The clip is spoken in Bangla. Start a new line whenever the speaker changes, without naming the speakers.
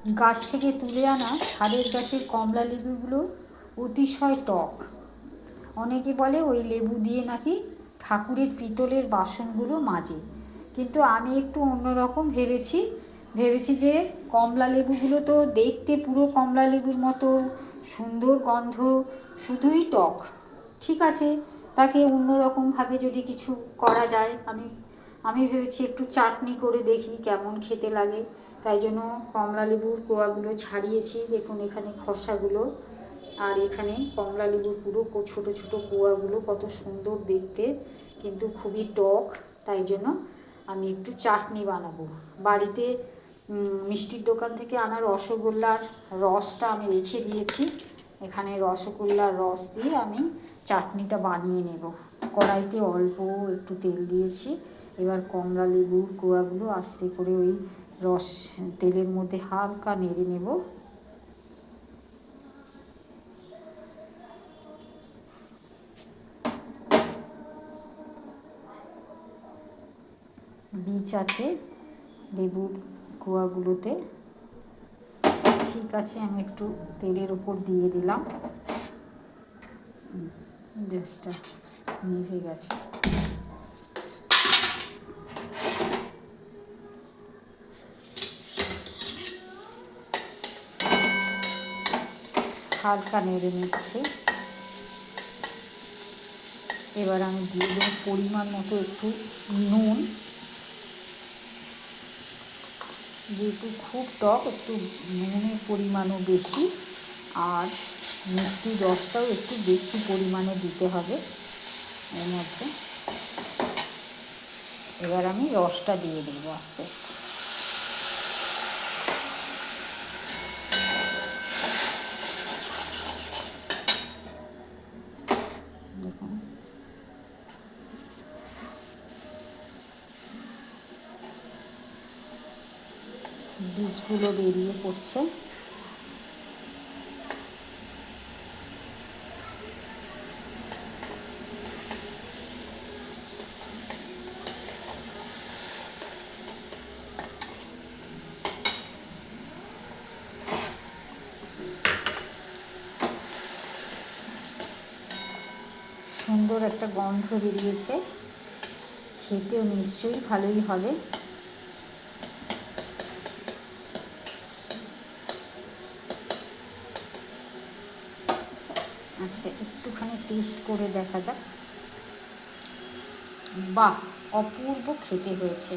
গাছ থেকে তুলে আনা ছাদের গাছের কমলা লেবুগুলো অতিশয় টক। অনেকে বলে ওই লেবু দিয়ে নাকি ঠাকুরের পিতলের বাসনগুলো মাজে, কিন্তু আমি একটু অন্যরকম ভেবেছি যে কমলা লেবুগুলো তো দেখতে পুরো কমলা লেবুর মতো সুন্দর গন্ধ, শুধুই টক। ঠিক আছে, তাকে অন্যরকমভাবে যদি কিছু করা যায়, আমি ভেবেছি একটু চাটনি করে দেখি কেমন খেতে লাগে। তাই জন্য কমলা লেবুর কোয়াগুলো ছাড়িয়েছি, দেখুন এখানে খসাগুলো, আর এখানে কমলা লেবুর পুরো ছোট ছোট কোয়াগুলো কত সুন্দর দেখতে, কিন্তু খুবই টক। তাই জন্য আমি একটু চাটনি বানাবো। বাড়িতে মিষ্টির দোকান থেকে আনা রসগোল্লার রসটা আমি রেখে দিয়েছি, এখানে রসগোল্লার রস দিয়ে আমি চাটনিটা বানিয়ে নেব। কড়াইতে অল্প একটু তেল দিয়েছি, এবার কমলা লেবুর কোয়াগুলো আস্তে করে ওই রস তেলের মধ্যে হালকা নেড়ে নেব। বীজ আছে লেবুর কোয়াগুলোতে। ঠিক আছে, আমি একটু তেলের উপর দিয়ে দিলাম, গ্যাসটা নিভে গেছে। হালকা নেড়ে নিচ্ছি। এবার আমি দিয়ে দেবো পরিমাণ মতো একটু নুন, যেহেতু খুব টক একটু নুনের পরিমাণও বেশি, আর মিষ্টির রসটাও একটু বেশি পরিমাণে দিতে হবে এর মধ্যে। এবার আমি রসটা দিয়ে দেবো আস্তে আস্তে। দেখুন বীজগুলো বেরিয়ে পড়ছে। সুন্দর একটা গন্ধ বেরিয়েছে, খেতেও নিশ্চয়ই ভালোই হবে। আচ্ছা, একটুখানি টেস্ট করে দেখা যাক। বাহ, অপূর্ব খেতে হয়েছে।